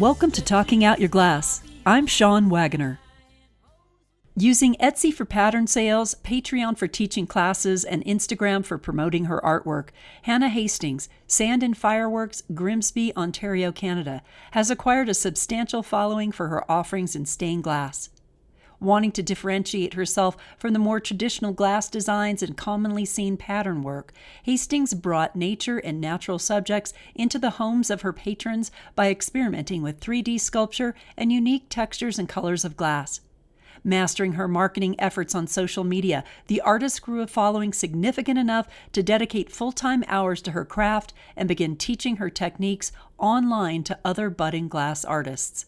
Welcome to Talking Out Your Glass. I'm Sean Wagoner. Using Etsy for pattern sales, Patreon for teaching classes, and Instagram for promoting her artwork, Hanna Hastings, Sand and Fireworks, Grimsby, Ontario, Canada, has acquired a substantial following for her offerings in stained glass. Wanting to differentiate herself from the more traditional glass designs and commonly seen pattern work, Hastings brought nature and natural subjects into the homes of her patrons by experimenting with 3D sculpture and unique textures and colors of glass. Mastering her marketing efforts on social media, the artist grew a following significant enough to dedicate full-time hours to her craft and begin teaching her techniques online to other budding glass artists.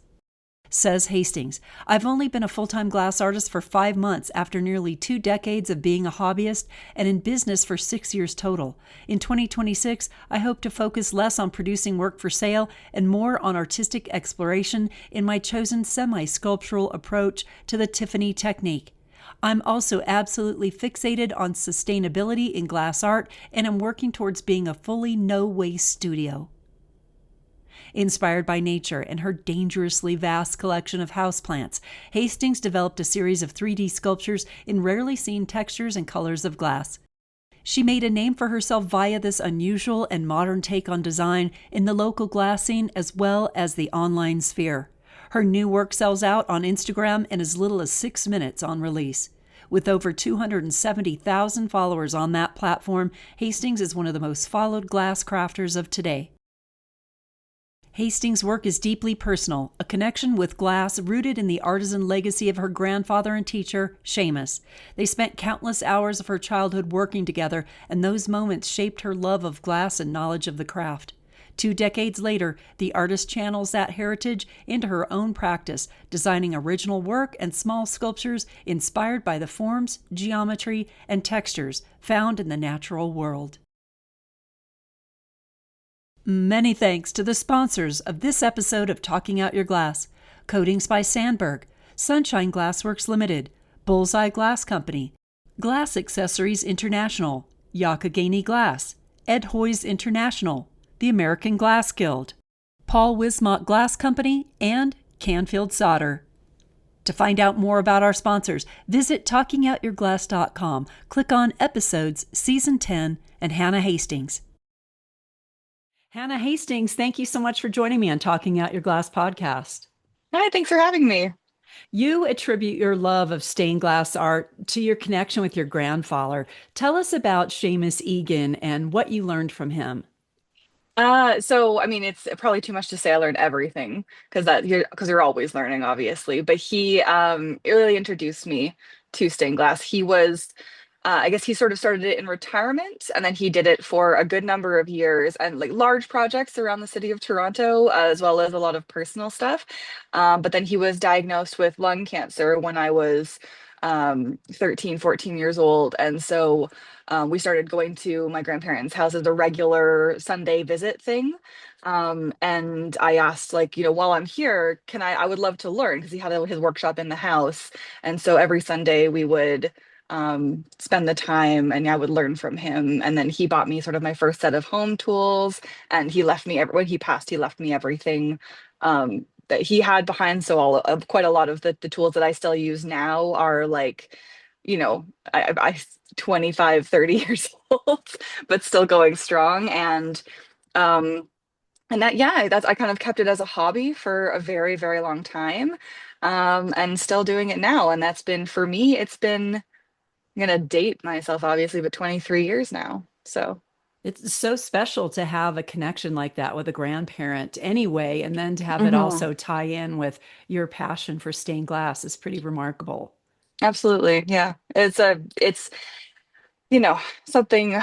Says Hastings, I've only been a full-time glass artist for 5 months after nearly 2 decades of being a hobbyist and in business for 6 years total. In 2026, I hope to focus less on producing work for sale and more on artistic exploration in my chosen semi-sculptural approach to the Tiffany technique. I'm also absolutely fixated on sustainability in glass art and am working towards being a fully no-waste studio. Inspired by nature and her dangerously vast collection of houseplants, Hastings developed a series of 3D sculptures in rarely seen textures and colors of glass. She made a name for herself via this unusual and modern take on design in the local glass scene as well as the online sphere. Her new work sells out on Instagram in as little as 6 minutes on release. With over 270,000 followers on that platform, Hastings is one of the most followed glass crafters of today. Hastings' work is deeply personal, a connection with glass rooted in the artisan legacy of her grandfather and teacher, Seamus. They spent countless hours of her childhood working together, and those moments shaped her love of glass and knowledge of the craft. 2 decades later, the artist channels that heritage into her own practice, designing original work and small sculptures inspired by the forms, geometry, and textures found in the natural world. Many thanks to the sponsors of this episode of Talking Out Your Glass: Coatings by Sandberg, Sunshine Glassworks Limited, Bullseye Glass Company, Glass Accessories International, Yakagani Glass, Ed Hoy's International, the American Glass Guild, Paul Wismott Glass Company, and Canfield Solder. To find out more about our sponsors, visit talkingoutyourglass.com, click on Episodes, Season 10, and Hanna Hastings. Hanna Hastings, thank you so much for joining me on Talking Out Your Glass podcast. Hi, thanks for having me. You attribute your love of stained glass art to your connection with your grandfather. Tell us about Seamus Egan and what you learned from him. It's probably too much to say I learned everything because you're always learning, obviously. But he really introduced me to stained glass. He was I guess he sort of started it in retirement, and then he did it for a good number of years and like large projects around the city of Toronto, as well as a lot of personal stuff. But then he was diagnosed with lung cancer when I was 13, 14 years old. And so we started going to my grandparents' house as a regular Sunday visit thing. And I asked, like, while I'm here, I would love to learn because he had his workshop in the house. And so every Sunday we would spend the time and I would learn from him. And then he bought me sort of my first set of home tools, and he left me, when he passed, he left me everything that he had behind. So quite a lot of the tools that I still use now are like, I 25, 30 years old, but still going strong. And that, yeah, I kind of kept it as a hobby for a very, very long time. And still doing it now. And that's been, for me, I'm gonna date myself, obviously, but 23 years now. So It's so special to have a connection like that with a grandparent anyway, and then to have it mhm, also tie in with your passion for stained glass is pretty remarkable. absolutely, yeah. It's you know something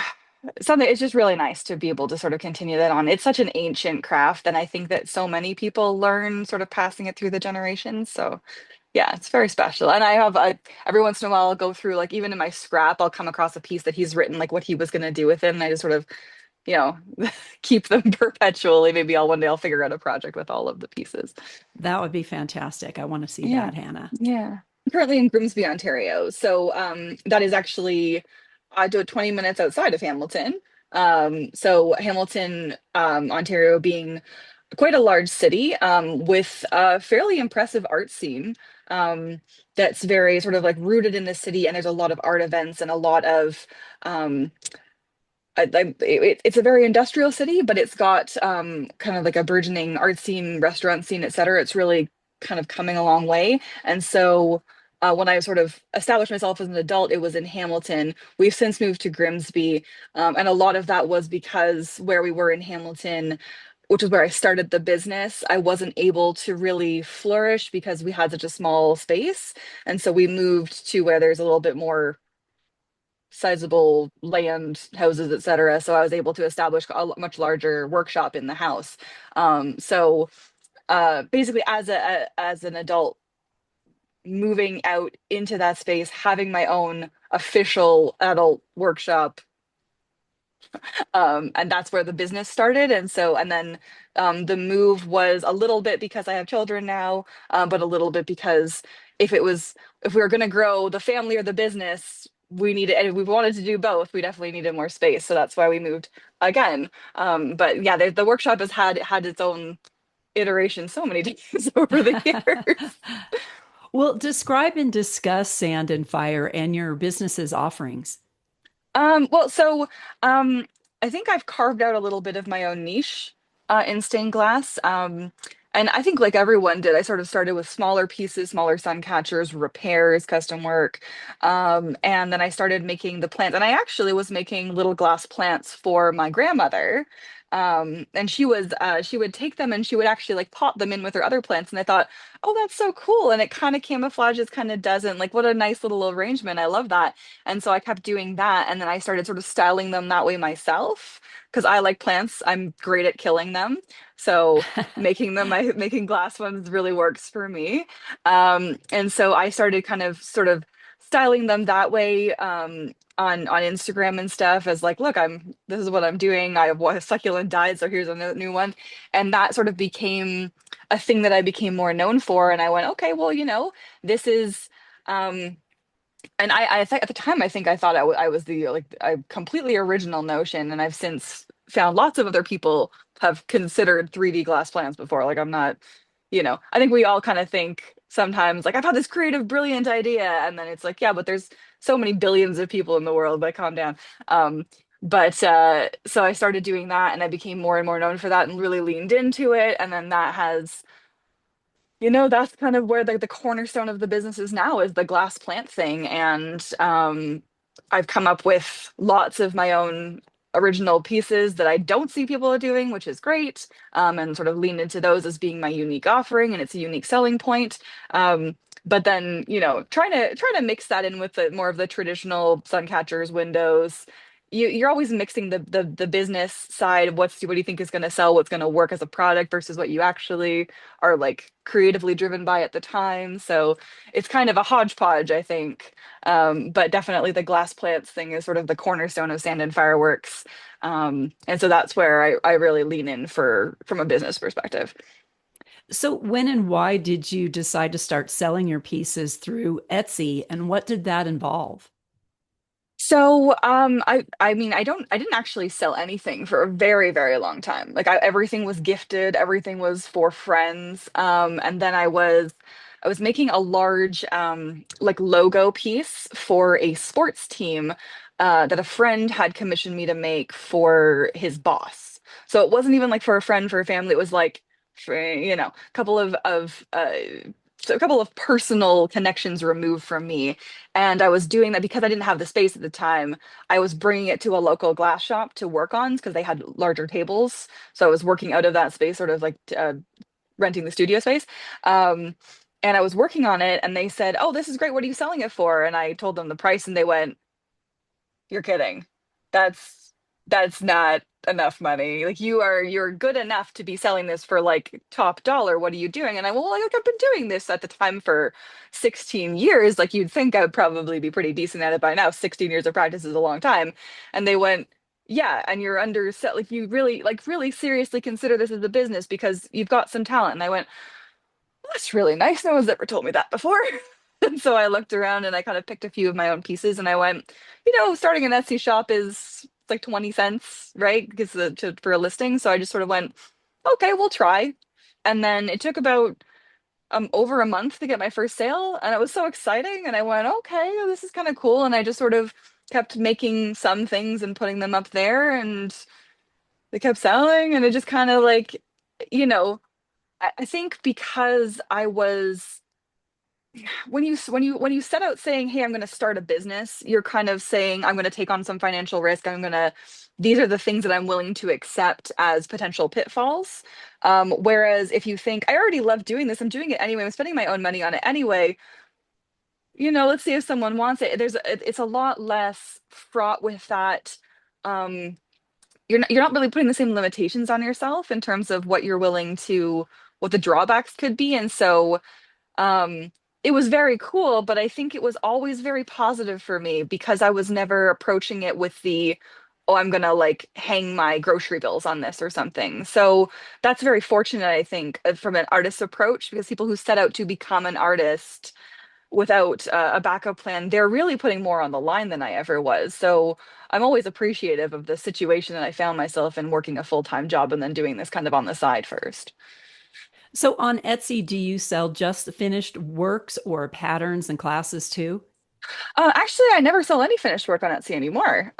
something. It's just really nice to be able to sort of continue that on. It's such an ancient craft, and I think that so many people learn sort of passing it through the generations. So yeah, it's very special. And every once in a while I'll go through, like, even in my scrap, I'll come across a piece that he's written, like what he was going to do with it, and I just sort of you know keep them perpetually. Maybe I'll figure out a project with all of the pieces. That would be fantastic. I want to see Yeah, that, Hannah. yeah. I'm currently in Grimsby, Ontario. So that is actually, I do it 20 minutes outside of Hamilton. So Hamilton, Ontario being quite a large city with a fairly impressive art scene that's very sort of like rooted in the city, and there's a lot of art events and a lot of um, it's a very industrial city, but it's got kind of like a burgeoning art scene, restaurant scene, et cetera. It's really kind of coming a long way. And so when I sort of established myself as an adult, it was in Hamilton. We've since moved to Grimsby. And a lot of that was because where we were in Hamilton, which is where I started the business, I wasn't able to really flourish because we had such a small space. And so we moved to where there's a little bit more sizable land, houses, etc. So I was able to establish a much larger workshop in the house. Basically, as an adult, moving out into that space, having my own official adult workshop, and that's where the business started. And then the move was a little bit because I have children now, but a little bit because if we were going to grow the family or the business, we needed, and if we wanted to do both, we definitely needed more space. So that's why we moved again. But yeah, the workshop has had its own iteration so many times over the years. Well, describe and discuss Sand and Fire and your business's offerings. Well, I think I've carved out a little bit of my own niche in stained glass. And I think like everyone did, I sort of started with smaller pieces, smaller sun catchers, repairs, custom work. And then I started making the plants. And I actually was making little glass plants for my grandmother. And she would take them and she would actually like pot them in with her other plants. And I thought, oh, that's so cool. And it kind of camouflages, kind of doesn't. Like, what a nice little arrangement. I love that. And so I kept doing that. And then I started sort of styling them that way myself because I like plants. I'm great at killing them. So making glass ones really works for me. And so I started kind of sort of styling them that way on Instagram and stuff as like, look, this is what I'm doing. I have a succulent died, so here's a new one. And that sort of became a thing that I became more known for. And I went, okay, well, this is um and I think at the time, I think I thought I was the like a completely original notion, and I've since found lots of other people have considered 3D glass plants before. Like I'm not, I think we all kind of think sometimes like I've had this creative, brilliant idea, and then it's like, yeah, but there's so many billions of people in the world. Like calm down. But so I started doing that, and I became more and more known for that, and really leaned into it, and then that has that's kind of where the cornerstone of the business is now is the glass plant thing. And I've come up with lots of my own original pieces that I don't see people are doing, which is great. And sort of lean into those as being my unique offering, and it's a unique selling point. But then, trying to mix that in with the more of the traditional sun catchers, windows. You're always mixing the business side. What do you think is going to sell? What's going to work as a product versus what you actually are like creatively driven by at the time. So it's kind of a hodgepodge, I think. But definitely the glass plants thing is sort of the cornerstone of Sand and Fireworks. And so that's where I really lean in from a business perspective. So, when and why did you decide to start selling your pieces through Etsy, and what did that involve? So, I mean, I didn't actually sell anything for a very, very long time. Like everything was gifted, everything was for friends. And then I was making a large, like logo piece for a sports team, that a friend had commissioned me to make for his boss. So it wasn't even like for a friend, for a family. It was like for, a couple so a couple of personal connections removed from me. And I was doing that because I didn't have the space at the time. I was bringing it to a local glass shop to work on because they had larger tables. So I was working out of that space, sort of like renting the studio space. Um, and I was working on it, and they said, "Oh, this is great. What are you selling it for?" And I told them the price, and they went, "You're kidding. That's not enough money. Like you're good enough to be selling this for like top dollar. What are you doing?" And I, well, like I've been doing this at the time for 16 years. Like you'd think I would probably be pretty decent at it by now. 16 years of practice is a long time. And they went, "Yeah, and you're under set, like you really seriously consider this as a business because you've got some talent." And I went, that's really nice. No one's ever told me that before. And so I looked around and I kind of picked a few of my own pieces, and I went, starting an Etsy shop is like 20 cents, right? Because for a listing. So I just sort of went, okay, we'll try. And then it took about over a month to get my first sale, and it was so exciting. And I went, okay, this is kind of cool. And I just sort of kept making some things and putting them up there, and they kept selling. And it just kind of like, you know, I think because I was when you set out saying, hey, I'm going to start a business, you're kind of saying, I'm going to take on some financial risk. These are the things that I'm willing to accept as potential pitfalls. Whereas if you think, I already love doing this, I'm doing it anyway, I'm spending my own money on it anyway, let's see if someone wants it. It's a lot less fraught with that. Um, you're not really putting the same limitations on yourself in terms of what the drawbacks could be. And so um, it was very cool, but I think it was always very positive for me because I was never approaching it with oh, I'm gonna like hang my grocery bills on this or something. So that's very fortunate, I think, from an artist's approach, because people who set out to become an artist without a backup plan, they're really putting more on the line than I ever was. So I'm always appreciative of the situation that I found myself in, working a full-time job and then doing this kind of on the side first. So on Etsy, do you sell just finished works or patterns and classes too? Actually, I never sell any finished work on Etsy anymore.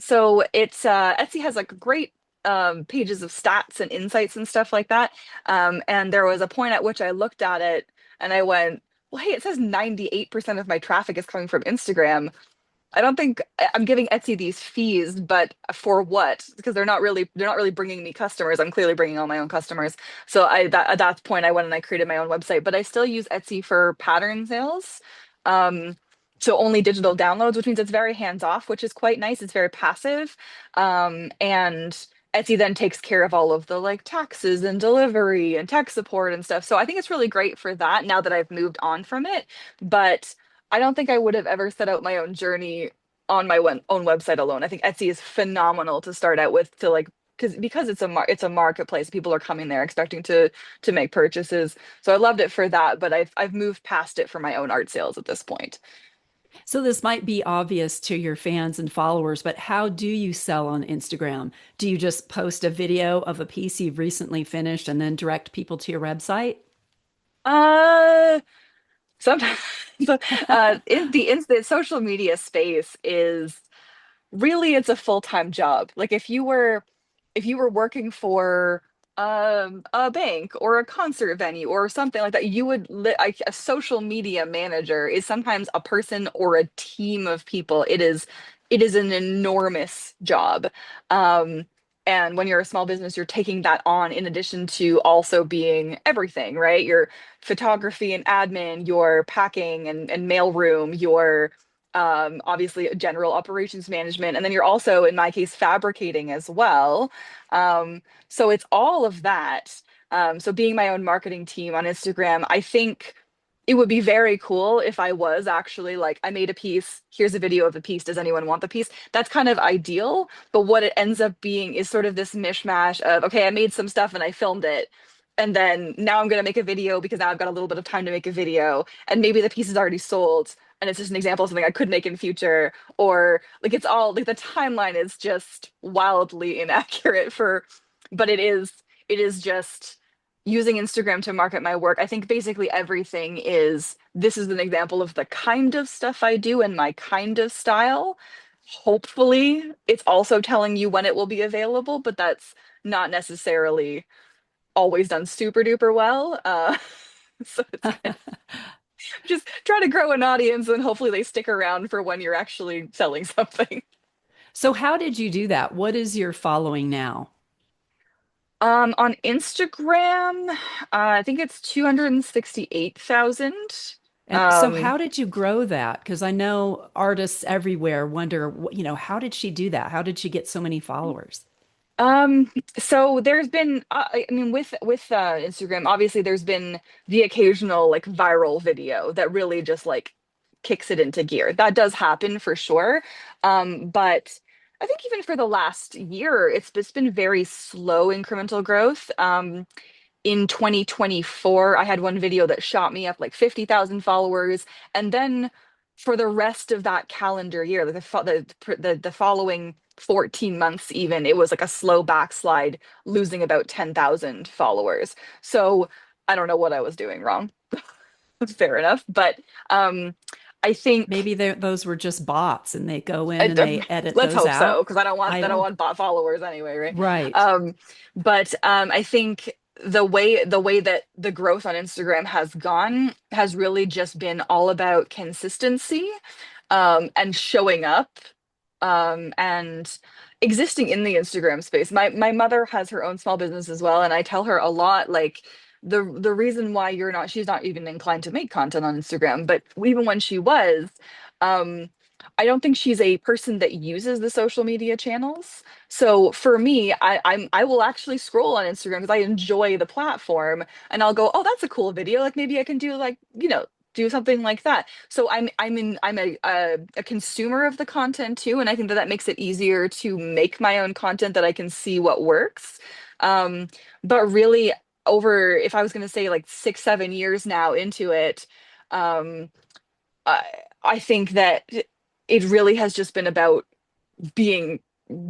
So it's Etsy has like great pages of stats and insights and stuff like that. And there was a point at which I looked at it and I went, well, hey, it says 98% of my traffic is coming from Instagram. I don't think I'm giving Etsy these fees, but for what? Because they're not really bringing me customers. I'm clearly bringing all my own customers. So at that point I went and I created my own website, but I still use Etsy for pattern sales. Um, so only digital downloads, which means it's very hands off, which is quite nice. It's very passive. And Etsy then takes care of all of the like taxes and delivery and tech support and stuff. So I think it's really great for that now that I've moved on from it. But I don't think I would have ever set out my own journey on my own website alone. I think Etsy is phenomenal to start out with, to like, because it's a marketplace. People are coming there expecting to make purchases. So I loved it for that, but I've moved past it for my own art sales at this point. So this might be obvious to your fans and followers, but how do you sell on Instagram? Do you just post a video of a piece you've recently finished and then direct people to your website? Uh, Sometimes the social media space is really, it's a full-time job. Like if you were working for a bank or a concert venue or something like that, like a social media manager is sometimes a person or a team of people. It is an enormous job. Um and when you're a small business, you're taking that on in addition to also being everything, right? Your photography and admin, your packing and mailroom, your obviously general operations management, and then you're also, in my case, fabricating as well. So it's all of that. So being my own marketing team on Instagram, I think it would be very cool if I was actually like, I made a piece, here's a video of the piece, does anyone want the piece? That's kind of ideal, but what it ends up being is sort of this mishmash of, okay, I made some stuff and I filmed it. And then now I'm going to make a video because now I've got a little bit of time to make a video. And maybe the piece is already sold and it's just an example of something I could make in future. Or like it's all like the timeline is just wildly inaccurate but it is just using Instagram to market my work. I think basically everything this is an example of the kind of stuff I do and my kind of style. Hopefully, it's also telling you when it will be available, but that's not necessarily always done super duper well. So it's kind of just try to grow an audience and hopefully they stick around for when you're actually selling something. So how did you do that? What is your following now? On Instagram, I think it's 268,000. And so Um, how did you grow that? Because I know artists everywhere wonder, how did she do that? How did she get so many followers? so there's been, I mean, with Instagram, obviously there's been the occasional like viral video that really just like kicks it into gear. That does happen for sure. But I think even for the last year, it's been very slow incremental growth. In 2024, I had one video that shot me up like 50,000 followers, and then for the rest of that calendar year, like the following 14 months even, it was like a slow backslide, losing about 10,000 followers. So I don't know what I was doing wrong. Fair enough. But I think Maybe those were just bots and they go in and they edit let's those hope so, out. because I don't want I don't. bot followers anyway, right? Right. But I think the way that the growth on Instagram has gone has really just been all about consistency, and showing up, and existing in the Instagram space. My mother has her own small business as well, and I tell her a lot, like, the reason why she's not even inclined to make content on Instagram, but even when she was, um, I don't think she's a person that uses the social media channels. So for me, I will actually scroll on Instagram because I enjoy the platform, and I'll go, oh, that's a cool video. Like maybe I can do, like, do something like that. So I'm a consumer of the content too, and I think that that makes it easier to make my own content that I can see what works. Um, but really, over, if I was going to say, like 6, 7 years now into it, um, I I think that it really has just been about being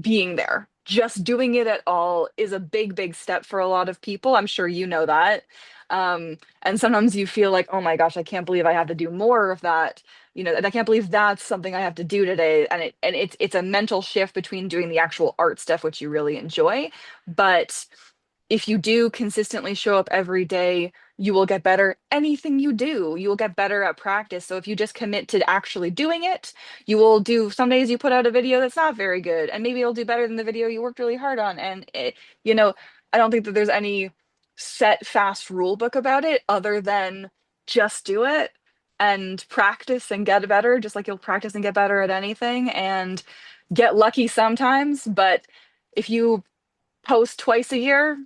being there. Just doing it at all is a big, big step for a lot of people. I'm sure you know that. And sometimes you feel like, oh my gosh, I can't believe I have to do more of that. And I can't believe that's something I have to do today. And it's a mental shift between doing the actual art stuff, which you really enjoy. But if you do consistently show up every day, you will get better. Anything you do, you will get better at practice. So if you just commit to actually doing it, you will do. Some days you put out a video that's not very good, and maybe it'll do better than the video you worked really hard on. And you know, I don't think that there's any set fast rule book about it other than just do it and practice and get better, just like you'll practice and get better at anything, and get lucky sometimes. But if you post twice a year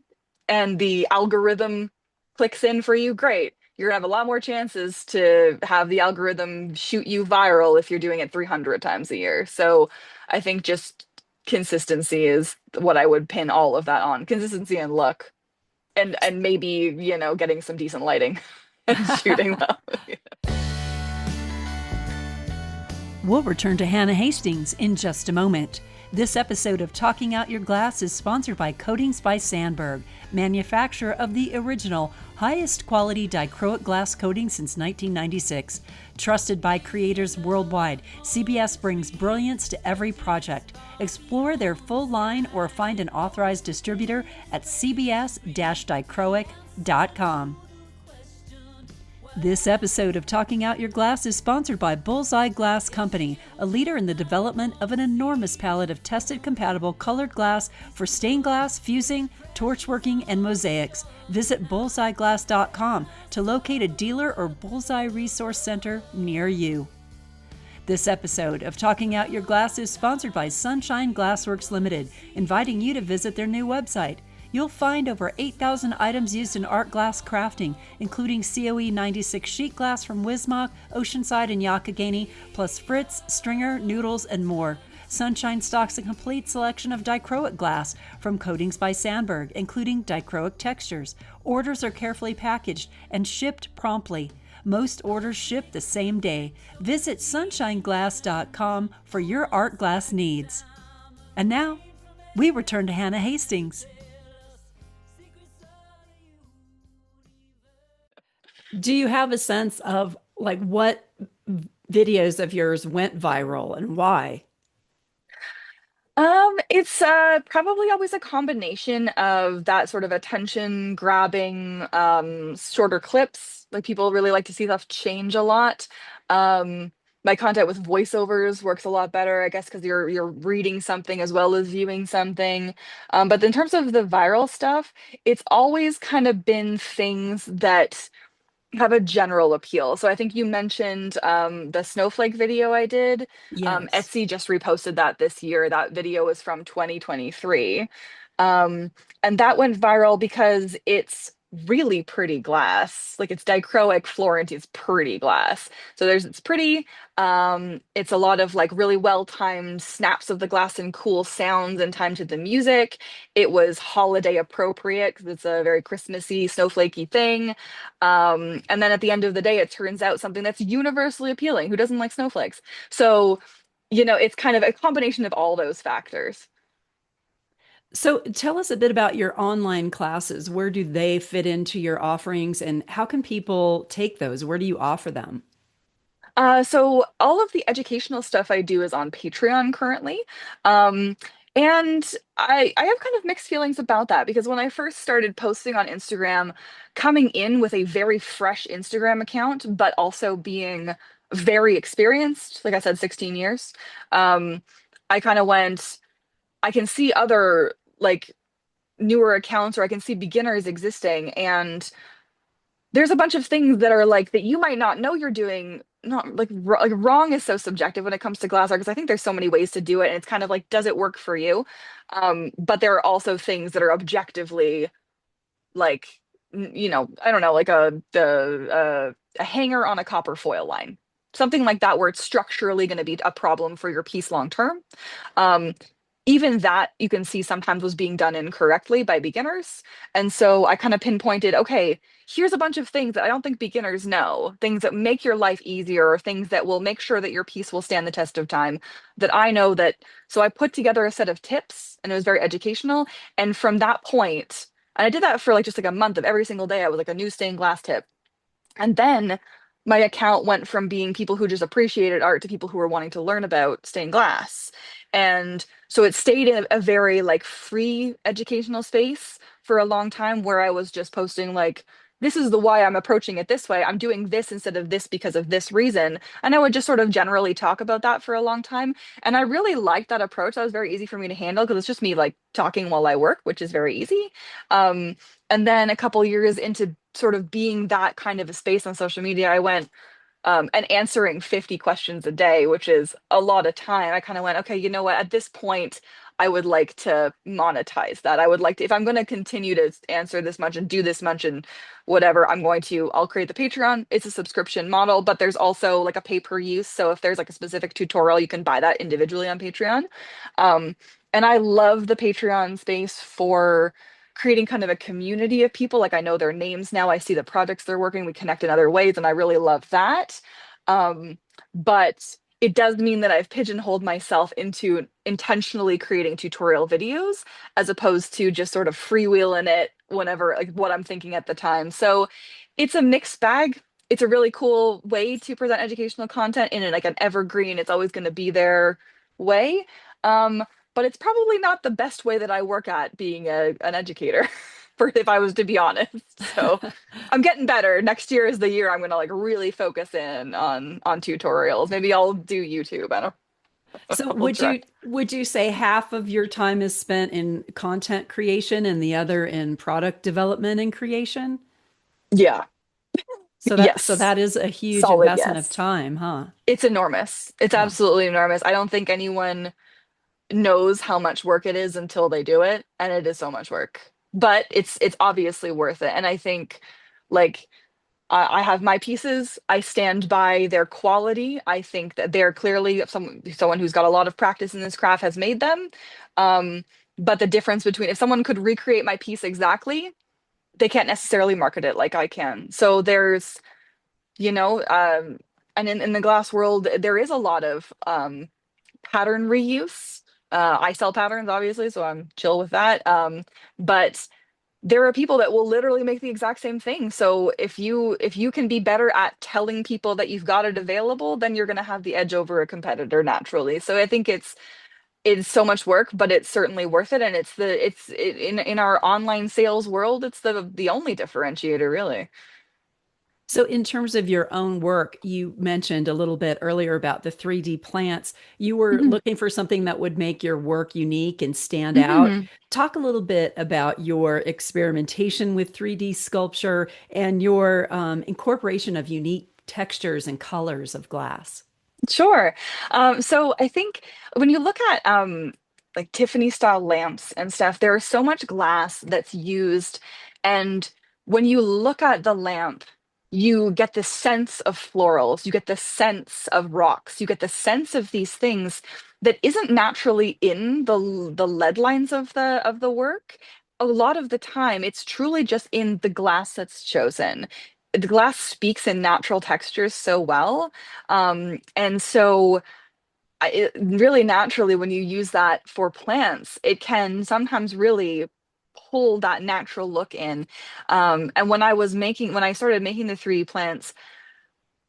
and the algorithm clicks in for you, great. You're gonna have a lot more chances to have the algorithm shoot you viral if you're doing it 300 times a year. So I think just consistency is what I would pin all of that on. Consistency and luck. And maybe, getting some decent lighting and shooting well. We'll return to Hanna Hastings in just a moment. This episode of Talking Out Your Glass is sponsored by Coatings by Sandberg, manufacturer of the original, highest quality dichroic glass coating since 1996. Trusted by creators worldwide, CBS brings brilliance to every project. Explore their full line or find an authorized distributor at cbs-dichroic.com. This episode of Talking Out Your Glass is sponsored by Bullseye Glass Company, a leader in the development of an enormous palette of tested compatible colored glass for stained glass, fusing, torchworking, and mosaics. Visit bullseyeglass.com to locate a dealer or Bullseye Resource Center near you. This episode of Talking Out Your Glass is sponsored by Sunshine Glassworks Limited, inviting you to visit their new website. You'll find over 8,000 items used in art glass crafting, including COE 96 sheet glass from Wismach, Oceanside, and Yakagani, plus Fritz, Stringer, Noodles, and more. Sunshine stocks a complete selection of dichroic glass from Coatings by Sandberg, including dichroic textures. Orders are carefully packaged and shipped promptly. Most orders ship the same day. Visit sunshineglass.com for your art glass needs. And now, we return to Hanna Hastings. Do you have a sense of like what videos of yours went viral and why? It's probably always a combination of that sort of attention grabbing, shorter clips. Like, people really like to see stuff change a lot. My content with voiceovers works a lot better, I guess, because you're reading something as well as viewing something. But in terms of the viral stuff, it's always kind of been things that have a general appeal. So I think you mentioned the snowflake video I did. Yes. Etsy just reposted that this year. That video was from 2023. And that went viral because it's really pretty glass. Like, it's dichroic Florentine, it's pretty glass. So it's pretty. It's a lot of, like, really well-timed snaps of the glass and cool sounds and time to the music. It was holiday appropriate because it's a very Christmassy, snowflakey thing. And then at the end of the day, it turns out something that's universally appealing. Who doesn't like snowflakes? So it's kind of a combination of all those factors. So tell us a bit about your online classes. Where do they fit into your offerings and how can people take those? Where do you offer them? So all of the educational stuff I do is on Patreon currently. Um, and I have kind of mixed feelings about that because when I first started posting on Instagram, coming in with a very fresh Instagram account, but also being very experienced, like I said, 16 years, um, I kind of went, I can see other like newer accounts or I can see beginners existing and there's a bunch of things that are like that you might not know you're doing not like wrong is so subjective when it comes to glass art because I think there's so many ways to do it and it's kind of like does it work for you but there are also things that are objectively like I don't know like a hanger on a copper foil line something like that where it's structurally going to be a problem for your piece long term um even that you can see sometimes was being done incorrectly by beginners. And so I kind of pinpointed, okay, here's a bunch of things that I don't think beginners know, things that make your life easier, or things that will make sure that your piece will stand the test of time that I know that. So I put together a set of tips and it was very educational. And from that point, and I did that for like just like a month of every single day, I was like a new stained glass tip. And then my account went from being people who just appreciated art to people who were wanting to learn about stained glass. And so it stayed in a very like free educational space for a long time where I was just posting like, this is the why I'm approaching it this way. I'm doing this instead of this because of this reason. And I would just sort of generally talk about that for a long time. And I really liked that approach. That was very easy for me to handle because it's just me like talking while I work, which is very easy. Um, and then a couple years into sort of being that kind of a space on social media, I went and answering 50 questions a day, which is a lot of time. I kind of went, okay, you know what? At this point, I would like to monetize that. I would like to, if I'm going to continue to answer this much and do this much and whatever, I'll create the Patreon. It's a subscription model, but there's also like a pay per use. So if there's like a specific tutorial, you can buy that individually on Patreon. Um, and I love the Patreon space for creating kind of a community of people. Like I know their names now, I see the projects they're working, we connect in other ways, and I really love that. But it does mean that I've pigeonholed myself into intentionally creating tutorial videos as opposed to just sort of freewheeling it whenever, like what I'm thinking at the time. So it's a mixed bag. It's a really cool way to present educational content in like an evergreen, it's always going to be there way. Um, but it's probably not the best way that I work at being an educator, for if I was to be honest. So I'm getting better. Next year is the year I'm gonna like really focus in on tutorials. Maybe I'll do YouTube. I don't So I'll try. would you say half of your time is spent in content creation and the other in product development and creation? Yeah. So Yes. that is a huge Solid investment of yes. time, huh? It's enormous. It's Yeah. absolutely enormous. I don't think anyone knows how much work it is until they do it, and it is so much work. But it's obviously worth it. And I think like I have my pieces. I stand by their quality. I think that they're clearly someone who's got a lot of practice in this craft has made them. Um, but the difference between if someone could recreate my piece exactly, they can't necessarily market it like I can. So there's, you know, and in the glass world, there is a lot of pattern reuse. I sell patterns, obviously, so I'm chill with that. But there are people that will literally make the exact same thing. So if you can be better at telling people that you've got it available, then you're going to have the edge over a competitor naturally. So I think it's so much work, but it's certainly worth it. And in our online sales world, it's the only differentiator really. So, in terms of your own work, you mentioned a little bit earlier about the 3D plants. You were Mhm. looking for something that would make your work unique and stand out. Mhm. Talk a little bit about your experimentation with 3D sculpture and your incorporation of unique textures and colors of glass. Sure. So I think when you look at like Tiffany style lamps and stuff, there is so much glass that's used. And when you look at the lamp, you get the sense of florals, you get the sense of rocks, you get the sense of these things that isn't naturally in the lead lines of the work. A lot of the time, it's truly just in the glass that's chosen. The glass speaks in natural textures so well and so really naturally, when you use that for plants, it can sometimes really pull that natural look in. And when I started making the 3D plants,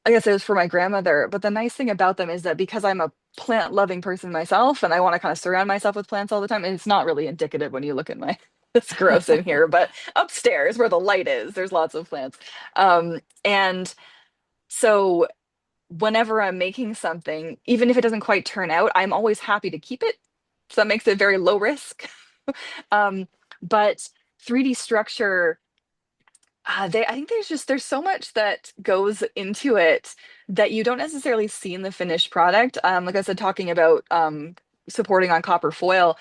I guess it was for my grandmother. But the nice thing about them is that because I'm a plant loving person myself and I want to kind of surround myself with plants all the time, and it's not really indicative when you look at my, it's gross in here, but upstairs where the light is, there's lots of plants. And so whenever I'm making something, even if it doesn't quite turn out, I'm always happy to keep it. So that makes it very low risk. Um, but 3D structure, I think there's so much that goes into it that you don't necessarily see in the finished product. Like I said, talking about supporting on copper foil,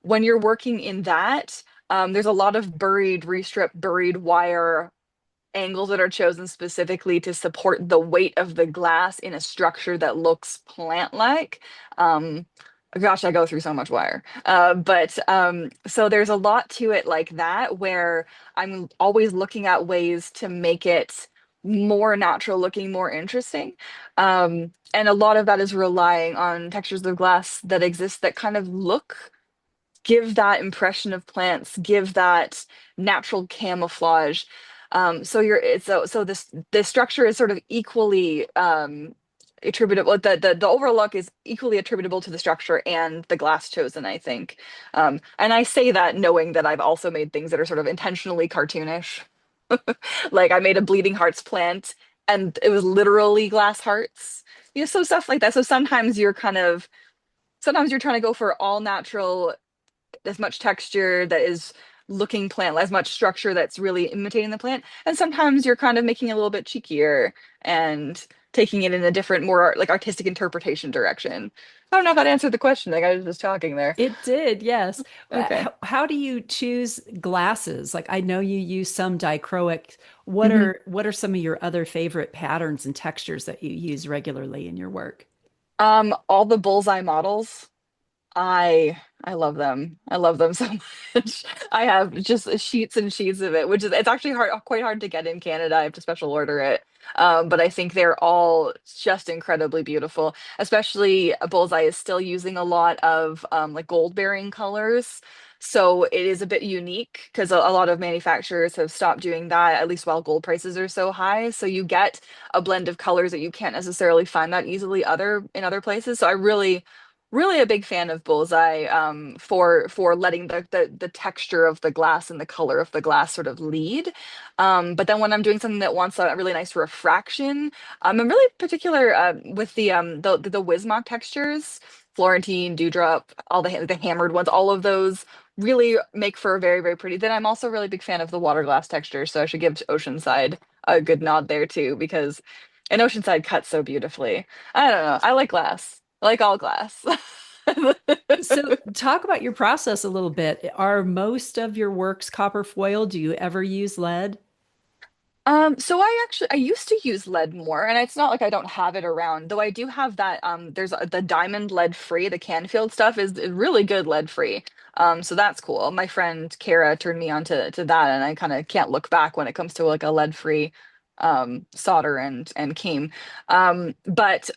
when you're working in that, there's a lot of buried wire angles that are chosen specifically to support the weight of the glass in a structure that looks plant-like. Um, Gosh, I go through so much wire. But so there's a lot to it like that where I'm always looking at ways to make it more natural looking, more interesting. And a lot of that is relying on textures of glass that exist that kind of give that impression of plants, give that natural camouflage. So this structure is sort of equally attributable. The overall look is equally attributable to the structure and the glass chosen, I think. And I say that knowing that I've also made things that are sort of intentionally cartoonish. Like I made a bleeding hearts plant, and it was literally glass hearts. So stuff like that. So sometimes you're trying to go for all natural, as much texture that is looking plant, as much structure that's really imitating the plant. And sometimes you're kind of making it a little bit cheekier and taking it in a different, more like artistic interpretation direction. I don't know if that answered the question. Like I was just talking there. It did, yes. Okay. How do you choose glasses? Like I know you use some dichroic. Mhm. What are some of your other favorite patterns and textures that you use regularly in your work? All the bullseye models. I love them. I love them so much. I have just sheets and sheets of it, which is it's actually quite hard to get in Canada. I have to special order it. But I think they're all just incredibly beautiful. Especially Bullseye is still using a lot of like gold bearing colors. So it is a bit unique because a lot of manufacturers have stopped doing that, at least while gold prices are so high. So you get a blend of colors that you can't necessarily find that easily in other places. So I really a big fan of Bullseye for letting the texture of the glass and the color of the glass sort of lead. But then when I'm doing something that wants a really nice refraction, I'm really particular with the Wismach textures, Florentine, Dewdrop, all the hammered ones, all of those really make for a very, very pretty. Then I'm also a really big fan of the water glass texture, so I should give Oceanside a good nod there too, because an Oceanside cuts so beautifully. I don't know. I like glass. I like all glass. So talk about your process a little bit. Are most of your works copper foil? Do you ever use lead? So I used to use lead more, and it's not like I don't have it around, though I do have that. There's the diamond lead free, the Canfield stuff is really good lead free. So that's cool. My friend Kara turned me on to that, and I kind of can't look back when it comes to like a lead free solder and came. But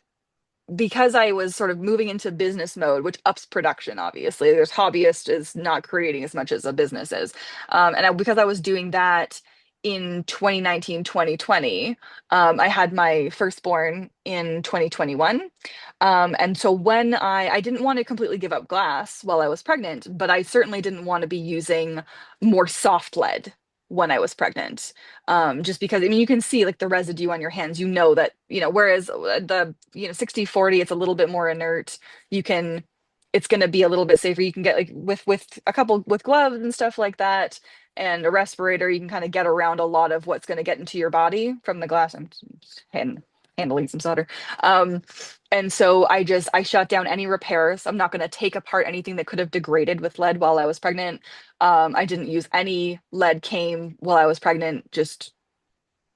because I was sort of moving into business mode, which ups production, obviously. There's hobbyist is not creating as much as a business is. Because I was doing that in 2019, 2020, I had my firstborn in 2021. And so when I didn't want to completely give up glass while I was pregnant, but I certainly didn't want to be using more soft lead when I was pregnant. Just because, I mean, you can see like the residue on your hands, that, whereas the, 60/40, it's a little bit more inert. You can, it's going to be a little bit safer. You can get like with a couple with gloves and stuff like that and a respirator, you can kind of get around a lot of what's going to get into your body from the glass. I'm just handling some solder. Um, and so I shut down any repairs. I'm not going to take apart anything that could have degraded with lead while I was pregnant. I didn't use any lead came while I was pregnant, just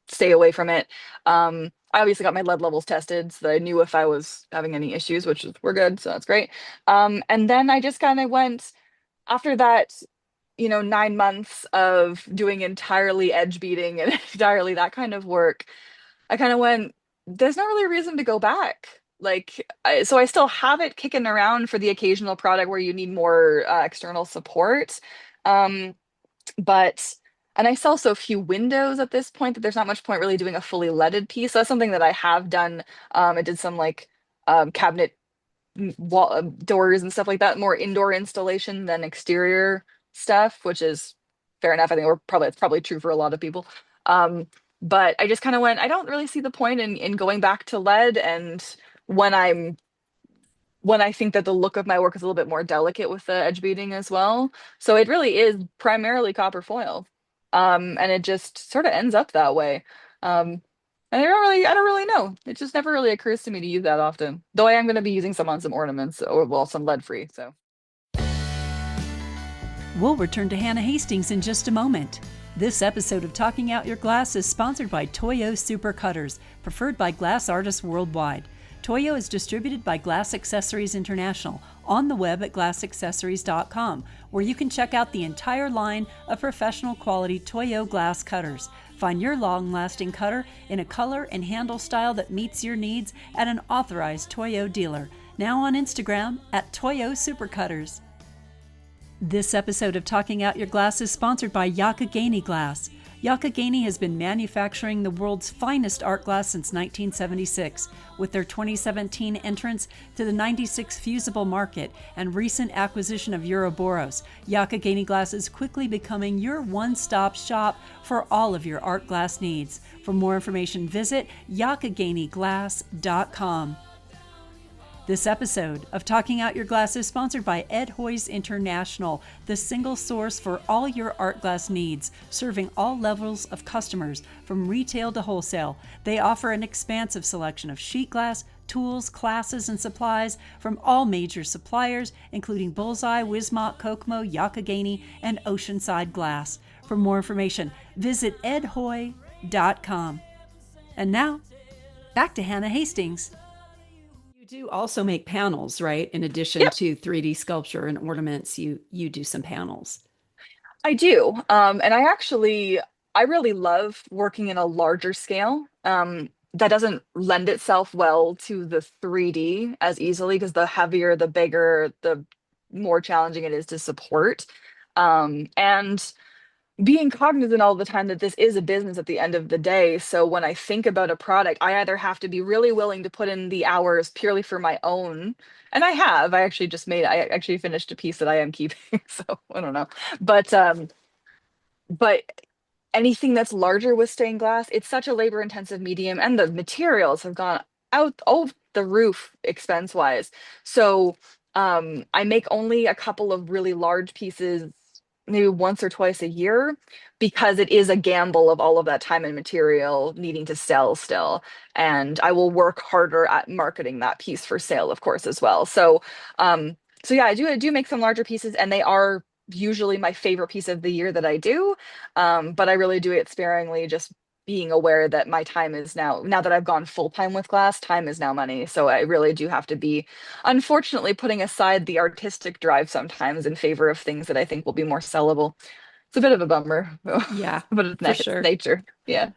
stay away from it. I obviously got my lead levels tested so that I knew if I was having any issues, were good, so that's great. And then I just kind of went after that, 9 months of doing entirely edge beating and entirely that kind of work. I kind of went, there's not really a reason to go back. So I still have it kicking around for the occasional product where you need more external support. Um, but and I sell so few windows at this point that there's not much point really doing a fully leaded piece. So that's something that I have done. I did some cabinet wall doors and stuff like that, more indoor installation than exterior stuff, which is fair enough. I think it's probably true for a lot of people. Um, but I just kind of went, I don't really see the point in going back to lead. And when I'm when I think that the look of my work is a little bit more delicate with the edge beading as well. So it really is primarily copper foil. And it just sort of ends up that way. Um, and I don't really know. It just never really occurs to me to use that often. Though I am going to be using some on some ornaments or well, some lead free. So We'll return to Hanna Hastings in just a moment. This episode of Talking Out Your Glass is sponsored by Toyo Super Cutters, preferred by glass artists worldwide. Toyo is distributed by Glass Accessories International on the web at glassaccessories.com, where you can check out the entire line of professional quality Toyo glass cutters. Find your long-lasting cutter in a color and handle style that meets your needs at an authorized Toyo dealer. Now on Instagram at Toyo Supercutters. This episode of Talking Out Your Glass is sponsored by Yakagani Glass. Yakagani has been manufacturing the world's finest art glass since 1976. With their 2017 entrance to the 96 fusible market and recent acquisition of Ouroboros, Yakagani Glass is quickly becoming your one-stop shop for all of your art glass needs. For more information, visit yakaganiglass.com. This episode of Talking Out Your Glass is sponsored by Ed Hoy's International, the single source for all your art glass needs, serving all levels of customers, from retail to wholesale. They offer an expansive selection of sheet glass, tools, classes, and supplies from all major suppliers, including Bullseye, Wismot, Kokomo, Yakagani, and Oceanside Glass. For more information, visit edhoy.com. And now, back to Hanna Hastings. You do also make panels, right? In addition yep, to 3D sculpture and ornaments, you do some panels. I do. And I really love working in a larger scale. That doesn't lend itself well to the 3D as easily because the heavier, the bigger, the more challenging it is to support. And being cognizant all the time that this is a business at the end of the day. So when I think about a product, I either have to be really willing to put in the hours purely for my own, and I have. I actually finished a piece that I am keeping, so I don't know. But anything that's larger with stained glass, it's such a labor intensive medium, and the materials have gone out the roof expense wise. So I make only a couple of really large pieces, maybe once or twice a year, because it is a gamble of all of that time and material needing to sell still. And I will work harder at marketing that piece for sale, of course, as well. So yeah, I do make some larger pieces, and they are usually my favorite piece of the year that I do. But I really do it sparingly, just being aware that my time is now that I've gone full time with glass, time is now money. So I really do have to be, unfortunately, putting aside the artistic drive sometimes in favor of things that I think will be more sellable. It's a bit of a bummer, Yeah, but for it's sure. nature. Yeah.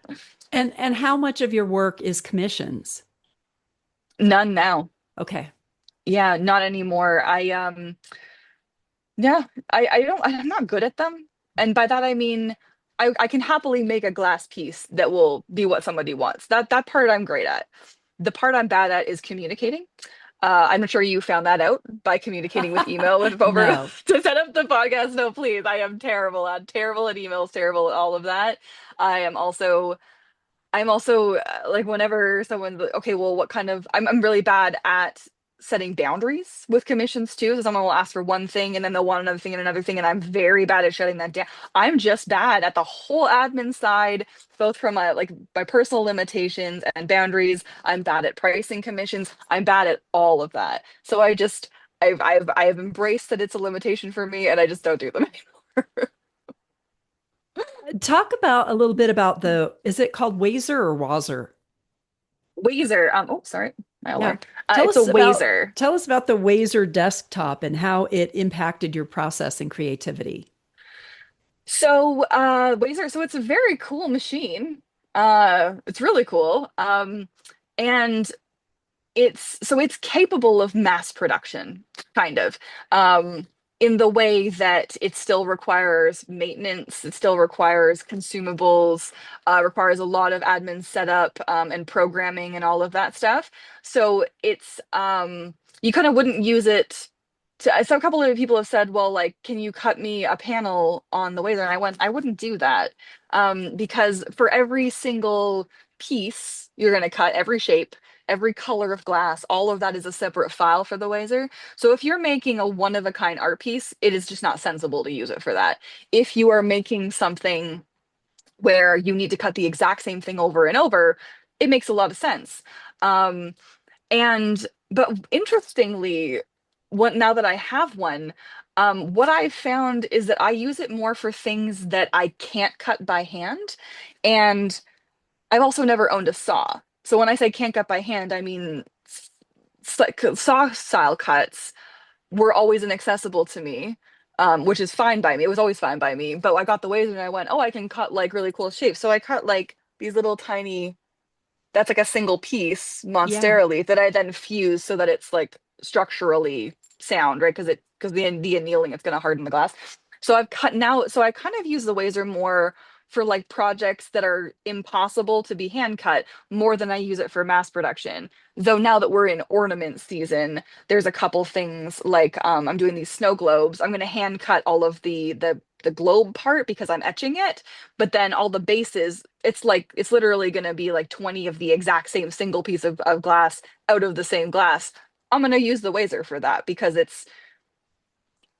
And how much of your work is commissions? None now. Okay. Yeah, not anymore. Yeah, I'm not good at them. And by that I mean I can happily make a glass piece that will be what somebody wants. That part I'm great at. The part I'm bad at is communicating. I'm not sure you found that out by communicating with email with over No. to set up the podcast. No, please. I am terrible at emails, terrible at all of that. I am also I'm also like whenever someone's like, okay, well, what kind of I'm really bad at setting boundaries with commissions too. So someone will ask for one thing and then they'll want another thing and another thing, and I'm very bad at shutting that down. I'm just bad at the whole admin side, both from my personal limitations and boundaries. I'm bad at pricing commissions. I'm bad at all of that. So I've embraced that it's a limitation for me, and I just don't do them anymore. Talk about a little bit about is it called Wazer or Wazer? Wazer. Oh, sorry, my Yeah. alarm. It's a Wazer. Tell us about the Wazer desktop and how it impacted your process and creativity. Wazer, so it's a very cool machine. It's really cool. And it's capable of mass production, kind of, um, in the way that it still requires maintenance, it still requires consumables, requires a lot of admin setup, and programming and all of that stuff. So it's you kind of wouldn't use it to. So a couple of people have said, well, like, can you cut me a panel on the laser? And I wouldn't do that, because for every single piece you're going to cut, every shape, every color of glass, all of that is a separate file for the laser. So if you're making a one of a kind art piece, it is just not sensible to use it for that. If you are making something where you need to cut the exact same thing over and over, it makes a lot of sense. Um, and but interestingly, what now that I have one, what I've found is that I use it more for things that I can't cut by hand. And I've also never owned a saw. So when I say can't cut by hand, I mean saw style cuts were always inaccessible to me, which is fine by me. It was always fine by me. But I got the ways and I went, oh, I can cut like really cool shapes. So I cut like these little tiny, that's like a single piece Yeah. monsterly that I then fuse so that it's like structurally sound, right? Because the annealing, it's going to harden the glass. So I've cut now, so I kind of use the laser more for like projects that are impossible to be hand cut more than I use it for mass production. Though now that we're in ornament season, there's a couple things like, I'm doing these snow globes. I'm going to hand cut all of the globe part because I'm etching it, but then all the bases, it's literally going to be like 20 of the exact same single piece of glass out of the same glass. I'm going to use the laser for that because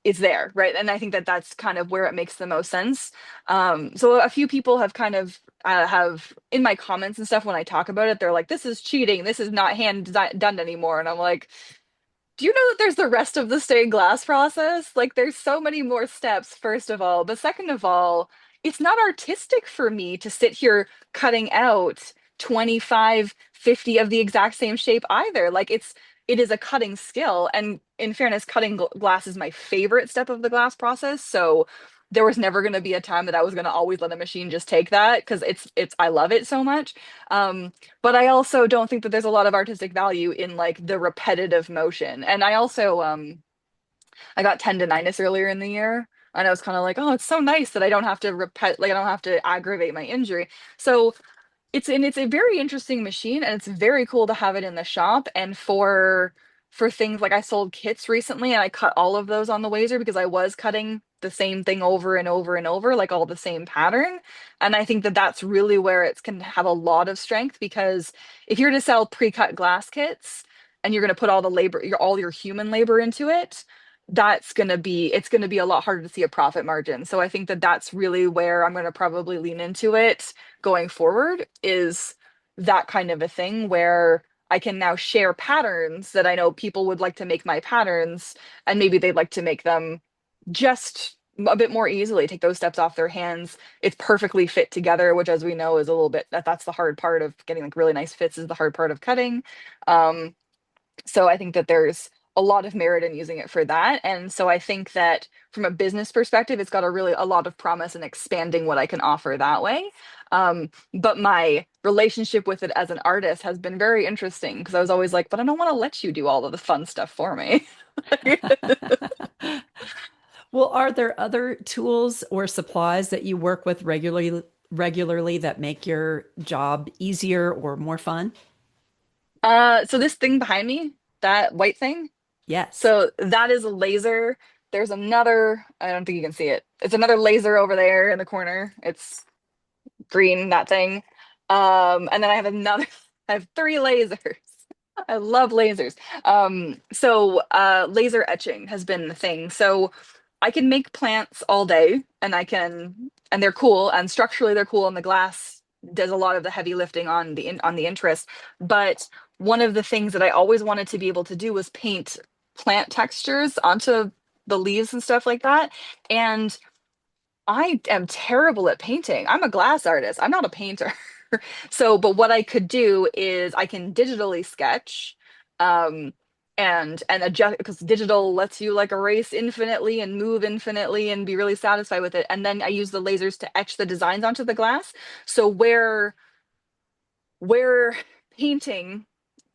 it's there, right? And I think that that's kind of where it makes the most sense. So a few people have kind of have in my comments and stuff when I talk about it, they're like, "This is cheating. This is not done anymore." And I'm like, do you know that there's the rest of the stained glass process? Like, there's so many more steps, first of all. But second of all, it's not artistic for me to sit here cutting out 25, 50 of the exact same shape either. Like, it is a cutting skill. And in fairness, cutting glass is my favorite step of the glass process. So there was never going to be a time that I was going to always let a machine just take that because I love it so much. But I also don't think that there's a lot of artistic value in like the repetitive motion. And I also I got tendonitis earlier in the year. And I was kind of like, oh, it's so nice that I don't have to I don't have to aggravate my injury. So it's a very interesting machine and it's very cool to have it in the shop. And for things like I sold kits recently and I cut all of those on the laser because I was cutting the same thing over and over and over, like all the same pattern. And I think that that's really where it can have a lot of strength because if you're to sell pre-cut glass kits and you're going to put all the labor, all your human labor into it, it's going to be a lot harder to see a profit margin. So I think that that's really where I'm going to probably lean into it going forward, is that kind of a thing where I can now share patterns that I know people would like to make my patterns, and maybe they'd like to make them just a bit more easily, take those steps off their hands. It's perfectly fit together, which, as we know, is a little bit that's the hard part of getting like really nice fits, is the hard part of cutting. Um, so I think that there's a lot of merit in using it for that. And so I think that from a business perspective, it's got a lot of promise in expanding what I can offer that way. But my relationship with it as an artist has been very interesting because I was always like, but I don't want to let you do all of the fun stuff for me. Well, are there other tools or supplies that you work with regularly that make your job easier or more fun? So this thing behind me, that white thing, Yes. so that is a laser. There's another, I don't think you can see it. It's another laser over there in the corner. It's green, that thing. And then I have another, I have three lasers. I love lasers. Laser etching has been the thing. So I can make plants all day and they're cool and structurally they're cool and the glass does a lot of the heavy lifting on on the interest. But one of the things that I always wanted to be able to do was paint plant textures onto the leaves and stuff like that. And I am terrible at painting. I'm a glass artist. I'm not a painter. So, but what I could do is I can digitally sketch, um, and adjust because digital lets you like erase infinitely and move infinitely and be really satisfied with it. And then I use the lasers to etch the designs onto the glass. So where painting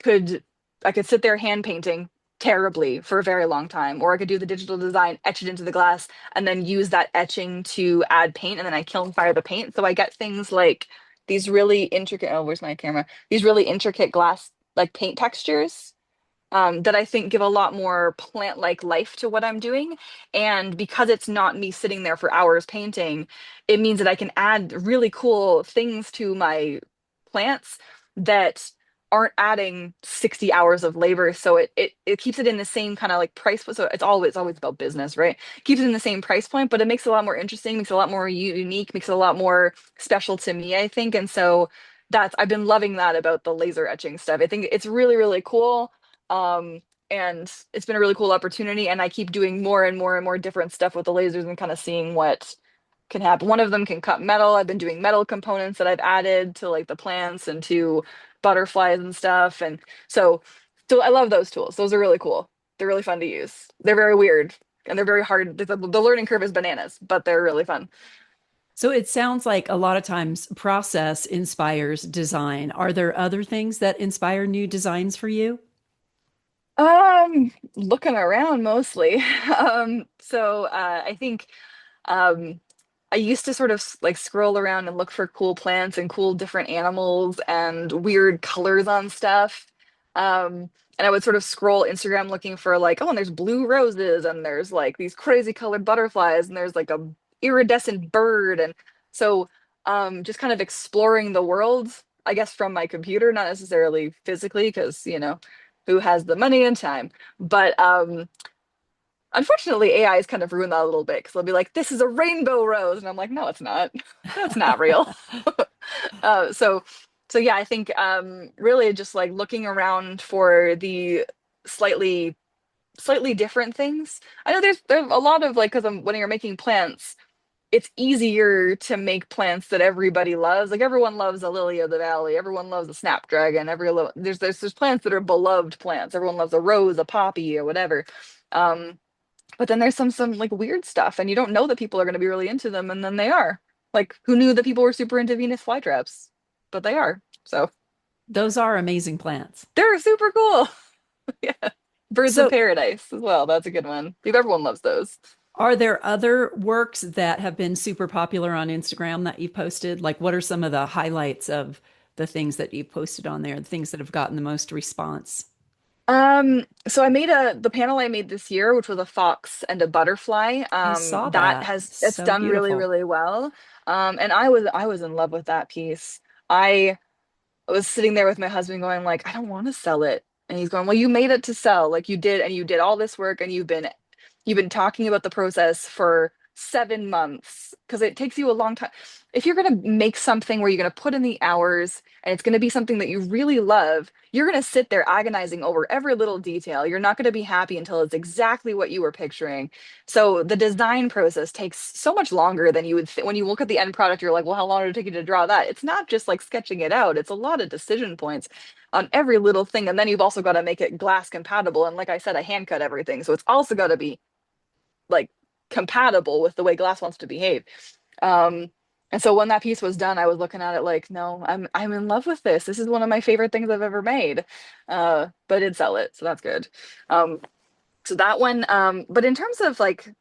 could I could sit there hand painting terribly for a very long time, or I could do the digital design, etch it into the glass, and then use that etching to add paint, and then I kiln fire the paint. So I get things like these really intricate, oh, where's my camera? These really intricate glass like paint textures that I think give a lot more plant-like life to what I'm doing. And because it's not me sitting there for hours painting, it means that I can add really cool things to my plants that aren't adding 60 hours of labor. So it keeps it in the same kind of like price. So it's always about business, right? Keeps it in the same price point, but it makes it a lot more interesting, makes it a lot more unique, makes it a lot more special to me, I think. And so that's I've been loving that about the laser etching stuff. I think it's really, really cool. Um, and it's been a really cool opportunity. And I keep doing more and more and more different stuff with the lasers and kind of seeing what can happen. One of them can cut metal. I've been doing metal components that I've added to like the plants and to butterflies and stuff. And so I love those tools. Those are really cool. They're really fun to use. They're very weird and they're very hard. The learning curve is bananas, but they're really fun. So it sounds like a lot of times process inspires design. Are there other things that inspire new designs for you? Looking around mostly. I think um I used to sort of like scroll around and look for cool plants and cool different animals and weird colors on stuff. And I would sort of scroll Instagram looking for like, oh, and there's blue roses and there's like these crazy colored butterflies and there's like a iridescent bird. And so just kind of exploring the world, I guess, from my computer, not necessarily physically, because who has the money and time? But unfortunately, AI has kind of ruined that a little bit because they'll be like, "This is a rainbow rose," and I'm like, "No, it's not. No, it's not real." Uh, so, so yeah, I think really just like looking around for the slightly slightly different things. I know there's a lot of like because when you're making plants, it's easier to make plants that everybody loves. Like everyone loves a lily of the valley, everyone loves a snapdragon. There's plants that are beloved plants. Everyone loves a rose, a poppy, or whatever. Um, but then there's some like weird stuff, and you don't know that people are going to be really into them, and then they are. Like, who knew that people were super into Venus flytraps? But they are. So Those are amazing plants. they're super cool. Yeah. Birds of So, Paradise as well. That's a good one. Everyone loves those. are there other works that have been super popular on Instagram that you've posted? Like, what are some of the highlights of the things that you've posted on there, the things that have gotten the most response? So the panel I made this year, which was a fox and a butterfly. I saw That that. it's So done really, beautiful. really well. And I was in love with that piece. I was sitting there with my husband going like, I don't want to sell it. And he's going, well, you made it to sell. Like you did, and you did all this work and you've been talking about the process for 7 months because it takes you a long time. If you're going to make something where you're going to put in the hours and it's going to be something that you really love, you're going to sit there agonizing over every little detail. You're not going to be happy until it's exactly what you were picturing. So the design process takes so much longer than you would when you look at the end product, you're like, well, how long did it take you to draw that? It's not just like sketching it out. It's a lot of decision points on every little thing. And then you've also got to make it glass compatible. And like I said, I hand cut everything. So it's also got to be like compatible with the way glass wants to behave. Um, and so when that piece was done, I was looking at it like, no, I'm in love with this. This is one of my favorite things I've ever made. But I did sell it, so that's good. Um, so that one, but in terms of like,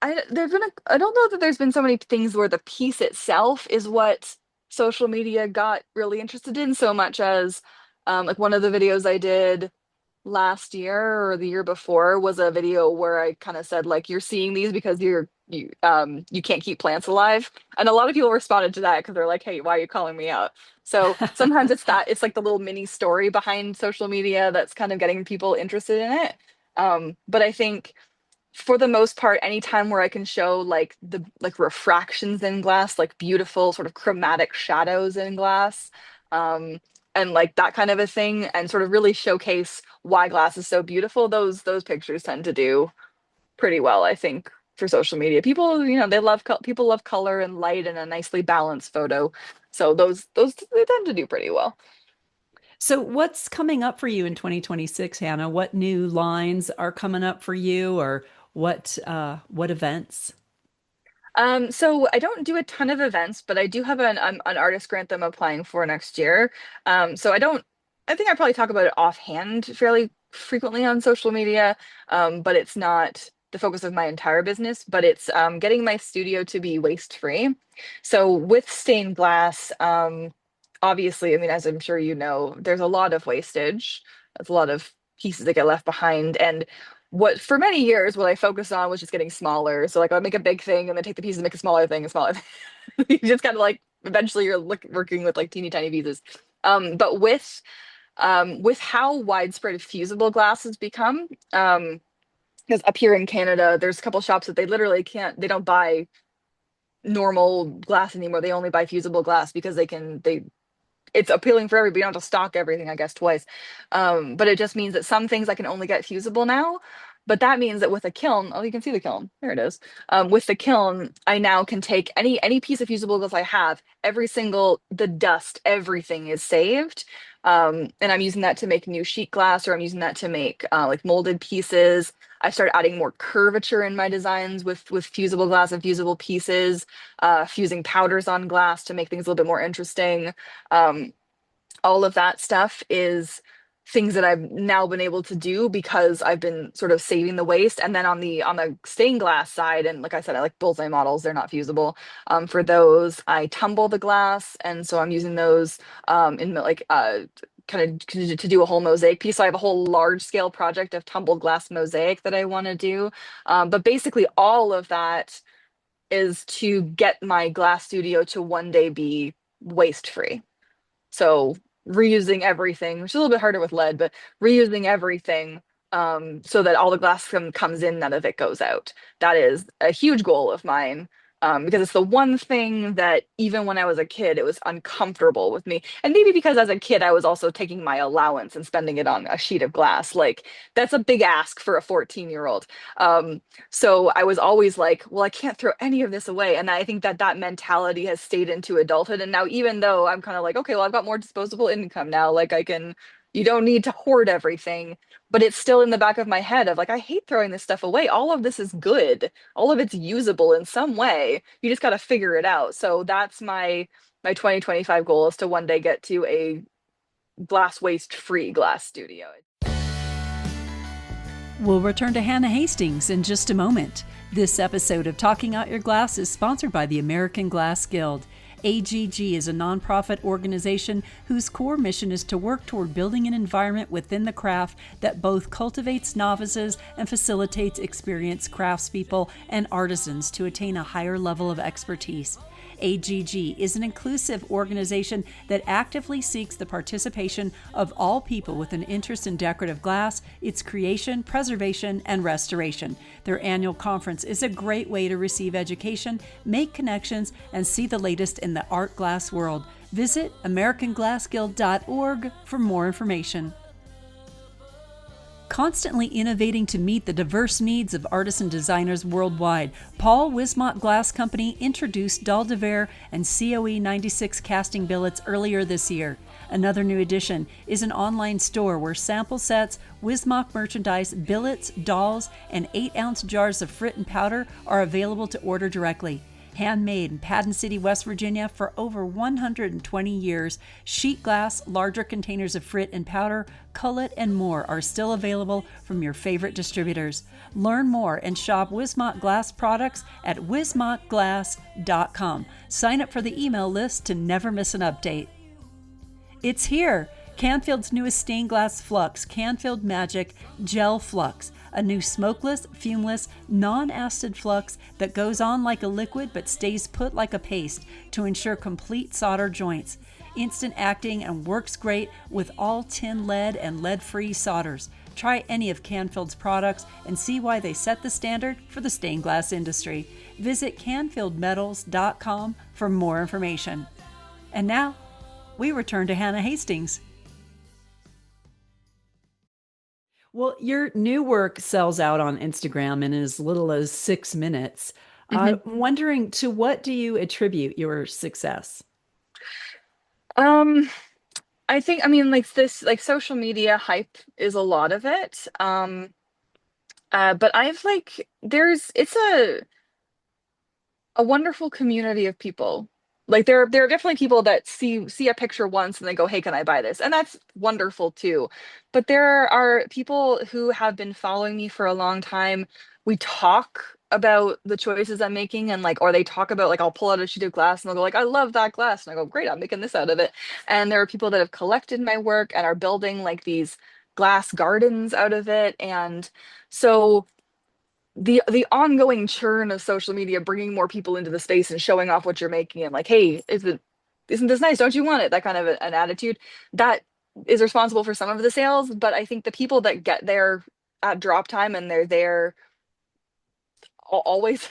I don't know that there's been so many things where the piece itself is what social media got really interested in so much as like one of the videos I did last year or the year before was a video where I kind of said like you're seeing these because you can't keep plants alive. And a lot of people responded to that because they're like, hey, why are you calling me out? So sometimes it's like the little mini story behind social media that's kind of getting people interested in it. But I think for the most part, anytime where I can show like the like refractions in glass, like beautiful sort of chromatic shadows in glass, and like that kind of a thing, and sort of really showcase why glass is so beautiful, those pictures tend to do pretty well, I think, for social media. People, people love color and light and a nicely balanced photo. So those they tend to do pretty well. So, what's coming up for you in 2026, Hannah? What new lines are coming up for you, or what events? So I don't do a ton of events, but I do have an artist grant that I'm applying for next year. So I don't I think I probably talk about it offhand fairly frequently on social media, but it's not the focus of my entire business, but it's getting my studio to be waste free. So with stained glass, obviously, I mean, as I'm sure you know, there's a lot of wastage. There's a lot of pieces that get left behind. And what for many years, what I focused on was just getting smaller. So like I would make a big thing and then take the pieces and make a smaller thing and smaller thing. You just kind of like eventually you're working with like teeny tiny pieces. But with how widespread fusible glass has become, because up here in Canada, there's a couple shops that they literally can't, they don't buy normal glass anymore. They only buy fusible glass because they it's appealing for everybody. You don't have to stock everything, I guess, twice. But it just means that some things I can only get fusible now. But that means that with a kiln, oh, you can see the kiln. There it is. With the kiln, I now can take any piece of fusible glass I have, every single the dust, everything is saved. And I'm using that to make new sheet glass, or I'm using that to make like molded pieces. I started adding more curvature in my designs with fusible glass and fusible pieces, fusing powders on glass to make things a little bit more interesting. Um, all of that stuff is things that I've now been able to do because I've been sort of saving the waste. And then on the stained glass side, and like I said, I like bullseye models, they're not fusible. For those, I tumble the glass, and so I'm using those in like kind of to do a whole mosaic piece. So I have a whole large scale project of tumbled glass mosaic that I want to do. But basically all of that is to get my glass studio to one day be waste free. So reusing everything, which is a little bit harder with lead, but reusing everything so that all the glass comes in, none of it goes out. That is a huge goal of mine. Because it's the one thing that even when I was a kid, it was uncomfortable with me. And maybe because as a kid, I was also taking my allowance and spending it on a sheet of glass. Like, that's a big ask for a 14-year-old. So I was always like, well, I can't throw any of this away. And I think that that mentality has stayed into adulthood. And now, even though I'm kind of like, okay, well, I've got more disposable income now, like you don't need to hoard everything, but it's still in the back of my head of like, I hate throwing this stuff away. All of this is good. All of it's usable in some way. You just got to figure it out. So that's my 2025 goal, is to one day get to a glass waste free glass studio. We'll return to Hanna Hastings in just a moment. This episode of Talking Out Your Glass is sponsored by the American Glass Guild. AGG is a nonprofit organization whose core mission is to work toward building an environment within the craft that both cultivates novices and facilitates experienced craftspeople and artisans to attain a higher level of expertise. AGG is an inclusive organization that actively seeks the participation of all people with an interest in decorative glass, its creation, preservation, and restoration. Their annual conference is a great way to receive education, make connections, and see the latest in the art glass world. Visit AmericanGlassGuild.org for more information. Constantly innovating to meet the diverse needs of artisan designers worldwide, Paul Wismott Glass Company introduced Dalle de Verre and COE 96 casting billets earlier this year. Another new addition is an online store where sample sets, Wismott merchandise, billets, dolls, and 8-ounce jars of frit and powder are available to order directly. Handmade in Paden City, West Virginia for over 120 years, sheet glass, larger containers of frit and powder, cullet, and more are still available from your favorite distributors. Learn more and shop Wismott Glass products at wismottglass.com. Sign up for the email list to never miss an update. It's here! Canfield's newest stained glass flux, Canfield Magic Gel Flux, a new smokeless, fumeless, non-acid flux that goes on like a liquid but stays put like a paste to ensure complete solder joints. Instant acting and works great with all tin lead and lead-free solders. Try any of Canfield's products and see why they set the standard for the stained glass industry. Visit CanfieldMetals.com for more information. And now, we return to Hanna Hastings. Well, your new work sells out on Instagram in as little as 6 minutes. I'm wondering, to what do you attribute your success? Um, I think, I mean, like this, like social media hype is a lot of it. But I've like, it's a wonderful community of people. Like there are definitely people that see a picture once and they go, "Hey, can I buy this?" And that's wonderful too. But there are people who have been following me for a long time. We talk about the choices I'm making, and like, or they talk about, like, I'll pull out a sheet of glass and they'll go like, "I love that glass." And I go, "Great, I'm making this out of it." And there are people that have collected my work and are building like these glass gardens out of it. And so the ongoing churn of social media, bringing more people into the space and showing off what you're making, and like, "Hey, isn't this nice? Don't you want it?" That kind of an attitude that is responsible for some of the sales. But I think the people that get there at drop time and they're there always,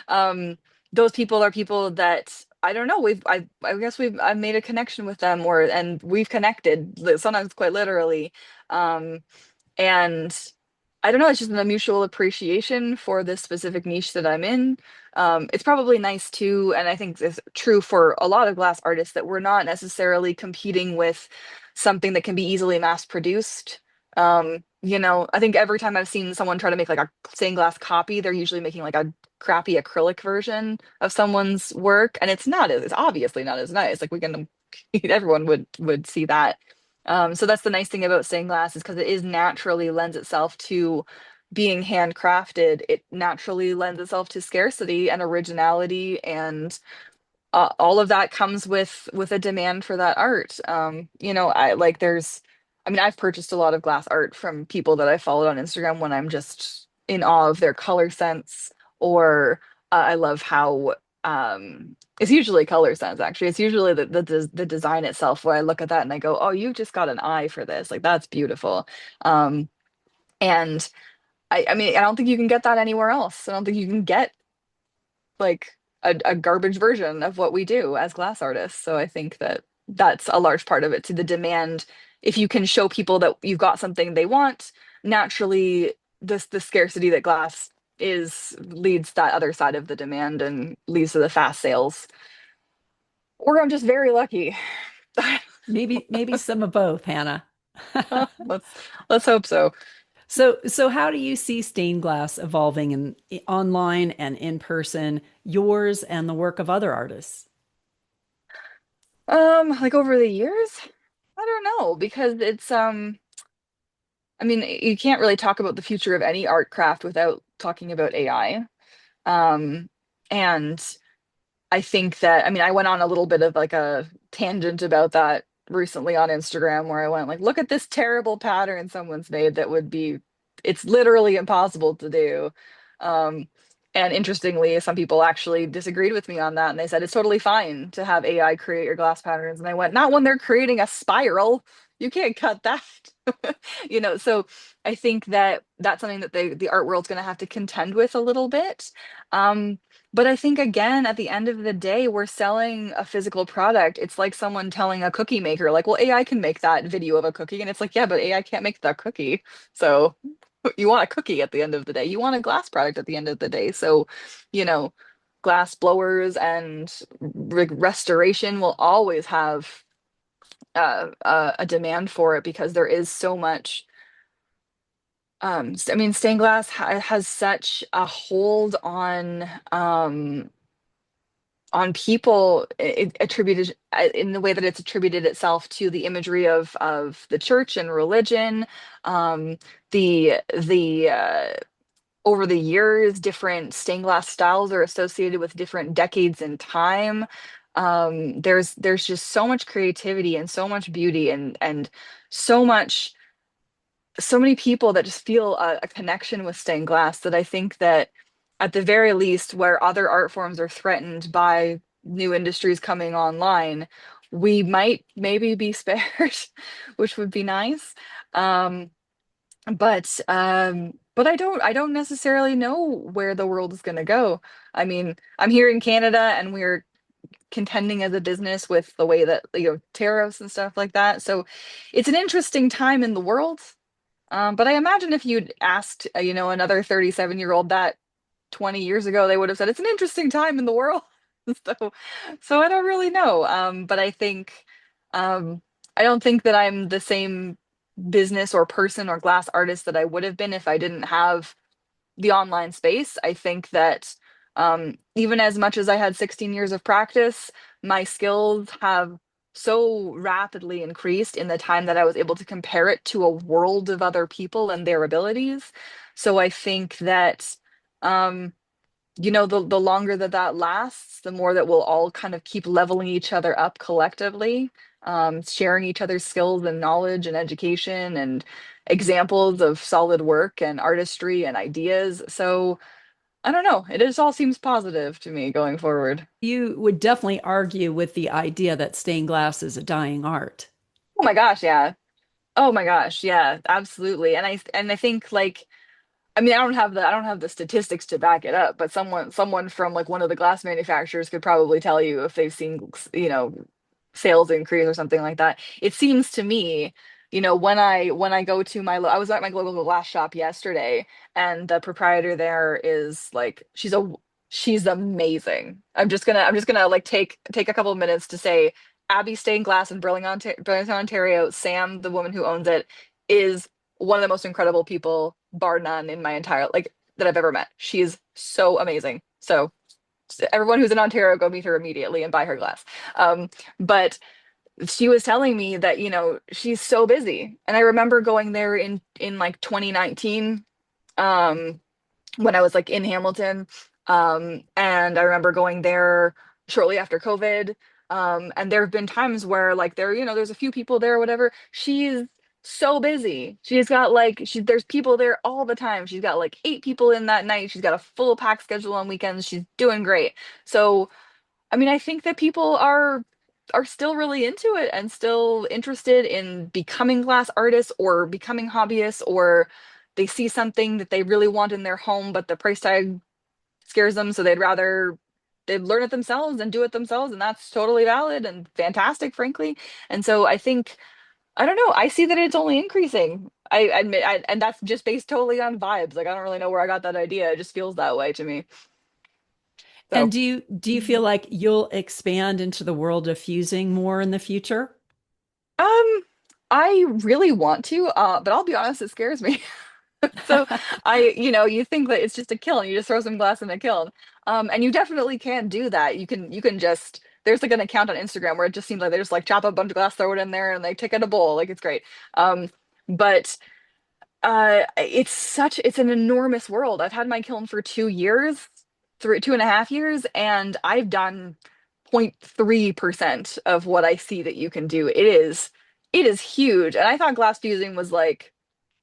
um, those people are people that I don't know. I guess I've made a connection with them, or and we've connected sometimes quite literally. Um, and I don't know, it's just a mutual appreciation for this specific niche that I'm in. It's probably nice too, and I think it's true for a lot of glass artists, that we're not necessarily competing with something that can be easily mass produced. I think every time I've seen someone try to make like a stained glass copy, they're usually making like a crappy acrylic version of someone's work, and it's obviously not as nice. Like, we can, everyone would see that. So that's the nice thing about stained glass, is because it is naturally lends itself to being handcrafted. It naturally lends itself to scarcity and originality, and all of that comes with a demand for that art. I like there's, I mean, I've purchased a lot of glass art from people that I followed on Instagram when I'm just in awe of their color sense, or I love how it's usually color sense, actually. It's usually the design itself, where I look at that and I go, "Oh, you just got an eye for this. Like, that's beautiful." Um, and I mean, I don't think you can get that anywhere else. I don't think you can get like a garbage version of what we do as glass artists. So I think that that's a large part of it, to the demand. If you can show people that you've got something they want, naturally the scarcity that glass is leads that other side of the demand and leads to the fast sales. Or I'm just very lucky. Maybe some of both, Hannah. let's let's hope so. So how do you see stained glass evolving in online and in person, yours and the work of other artists? Like over the years, I don't know, because it's I mean, you can't really talk about the future of any art craft without talking about AI. Um, and I think that, I mean, I went on a little bit of like a tangent about that recently on Instagram, where I went like, "Look at this terrible pattern someone's made that would be, it's literally impossible to do." Um, and interestingly, some people actually disagreed with me on that, and they said it's totally fine to have AI create your glass patterns. And I went, "Not when they're creating a spiral. You can't cut that." So I think that that's something that the art world's going to have to contend with a little bit. Um, but I think, again, at the end of the day, we're selling a physical product. It's like someone telling a cookie maker, like, "Well, AI can make that video of a cookie." And it's like, "Yeah, but AI can't make that cookie." So you want a cookie at the end of the day. You want a glass product at the end of the day. So, you know, glass blowers and restoration will always have a demand for it, because there is so much. I mean, stained glass has such a hold on people, attributed in the way that it's attributed itself to the imagery of the church and religion. The over the years, different stained glass styles are associated with different decades in time. There's just so much creativity and so much beauty, and so much so many people that just feel a connection with stained glass, that I think that at the very least, where other art forms are threatened by new industries coming online, we might maybe be spared, which would be nice. Um, but I don't necessarily know where the world is going to go. I mean, I'm here in Canada, and we're contending as a business with the way that, tariffs and stuff like that. So it's an interesting time in the world. But I imagine if you'd asked, another 37-year-old that 20 years ago, they would have said it's an interesting time in the world. So, so I don't really know. But um, I don't think that I'm the same business or person or glass artist that I would have been if I didn't have the online space. I think that even as much as I had 16 years of practice, my skills have so rapidly increased in the time that I was able to compare it to a world of other people and their abilities. So I think that, um, the longer that that lasts, the more that we'll all kind of keep leveling each other up collectively, sharing each other's skills and knowledge and education and examples of solid work and artistry and ideas. So I don't know. It just all seems positive to me going forward. You would definitely argue with the idea that stained glass is a dying art. Oh my gosh, yeah. Oh my gosh, yeah, absolutely. And I think like, I mean, I don't have the statistics to back it up, but someone from like one of the glass manufacturers could probably tell you if they've seen, sales increase or something like that. It seems to me, when I go to I was at my local glass shop yesterday, and the proprietor there is like, she's amazing. I'm just gonna like take a couple of minutes to say Abby Stained Glass in Burlington, Ontario. Sam, the woman who owns it, is one of the most incredible people, bar none, in my entire like that I've ever met. She is so amazing. So everyone who's in Ontario, go meet her immediately and buy her glass. But she was telling me that, she's so busy. And I remember going there in like 2019, um, when I was like in Hamilton. And I remember going there shortly after COVID. And there have been times where like there's a few people there or whatever. She's so busy. There's people there all the time. She's got like 8 people in that night. She's got a full pack schedule on weekends. She's doing great. So I mean, I think that people are still really into it and still interested in becoming glass artists or becoming hobbyists, or they see something that they really want in their home, but the price tag scares them, so they'd learn it themselves and do it themselves, and that's totally valid and fantastic, frankly. And so I think, I don't know, I see that it's only increasing. I admit, and that's just based totally on vibes. Like I don't really know where I got that idea. It just feels that way to me. And So. do you feel like you'll expand into the world of fusing more in the future? Um, I really want to, but I'll be honest, it scares me. So you think that it's just a kiln, you just throw some glass in a kiln. And you definitely can do that. You can just, there's like an account on Instagram where it just seems like they just like chop up a bunch of glass, throw it in there, and they take out a bowl. Like it's great. But it's an enormous world. I've had my kiln for 2 years, 2.5 years, and I've done 0.3% of what I see that you can do. It is huge. And I thought glass fusing was like,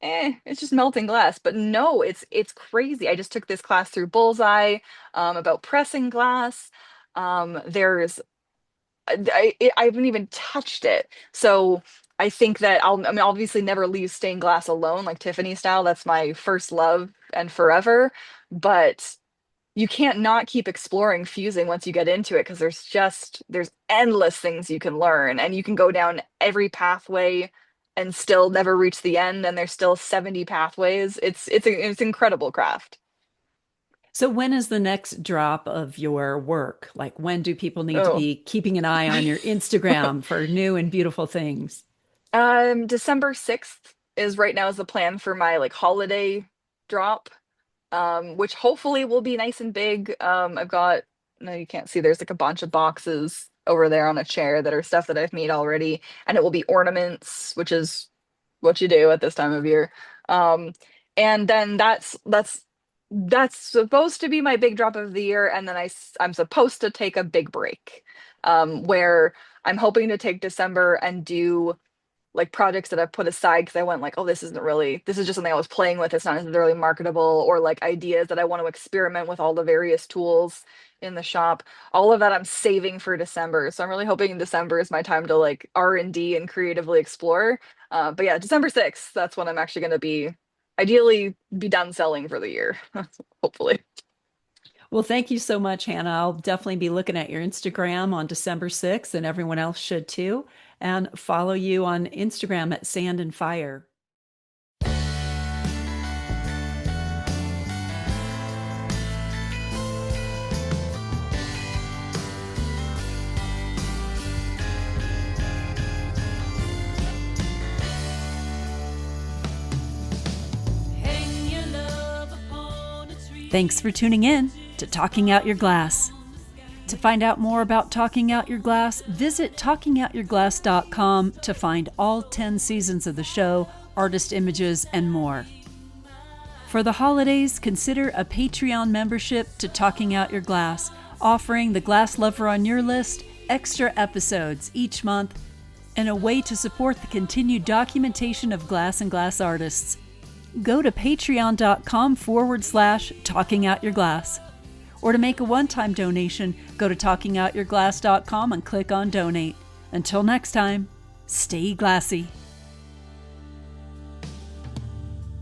it's just melting glass. But no, it's crazy. I just took this class through Bullseye, about pressing glass. There's I haven't even touched it. So I think that I mean, obviously never leave stained glass alone, like Tiffany style. That's my first love and forever. But you can't not keep exploring fusing once you get into it, because there's endless things you can learn, and you can go down every pathway and still never reach the end, and there's still 70 pathways. It's incredible craft. So when is the next drop of your work? Like when do people need to Oh. be keeping an eye on your Instagram for new and beautiful things? December 6th is right now is the plan for my like holiday drop, which hopefully will be nice and big. I've got, no, you can't see, there's like a bunch of boxes over there on a chair that are stuff that I've made already, and it will be ornaments, which is what you do at this time of year. Um, and then that's supposed to be my big drop of the year, and then I'm supposed to take a big break, where I'm hoping to take December and do like projects that I've put aside because I went like, oh, this is just something I was playing with. It's not necessarily marketable, or like ideas that I want to experiment with all the various tools in the shop. All of that I'm saving for December. So I'm really hoping December is my time to like R&D and creatively explore. But yeah, December 6th, that's when I'm actually going to ideally be done selling for the year, hopefully. Well, thank you so much, Hannah. I'll definitely be looking at your Instagram on December 6th, and everyone else should too. And follow you on Instagram at Sand and Fire. Thanks for tuning in to Talking Out Your Glass. To find out more about Talking Out Your Glass, visit talkingoutyourglass.com to find all 10 seasons of the show, artist images, and more. For the holidays, consider a Patreon membership to Talking Out Your Glass, offering the glass lover on your list extra episodes each month and a way to support the continued documentation of glass and glass artists. Go to patreon.com/talkingoutyourglass. Or to make a one-time donation, go to talkingoutyourglass.com and click on Donate. Until next time, stay glassy.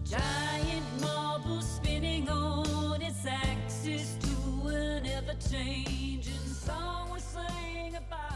Giant marble spinning on its axis to an ever-changing song we're singing about.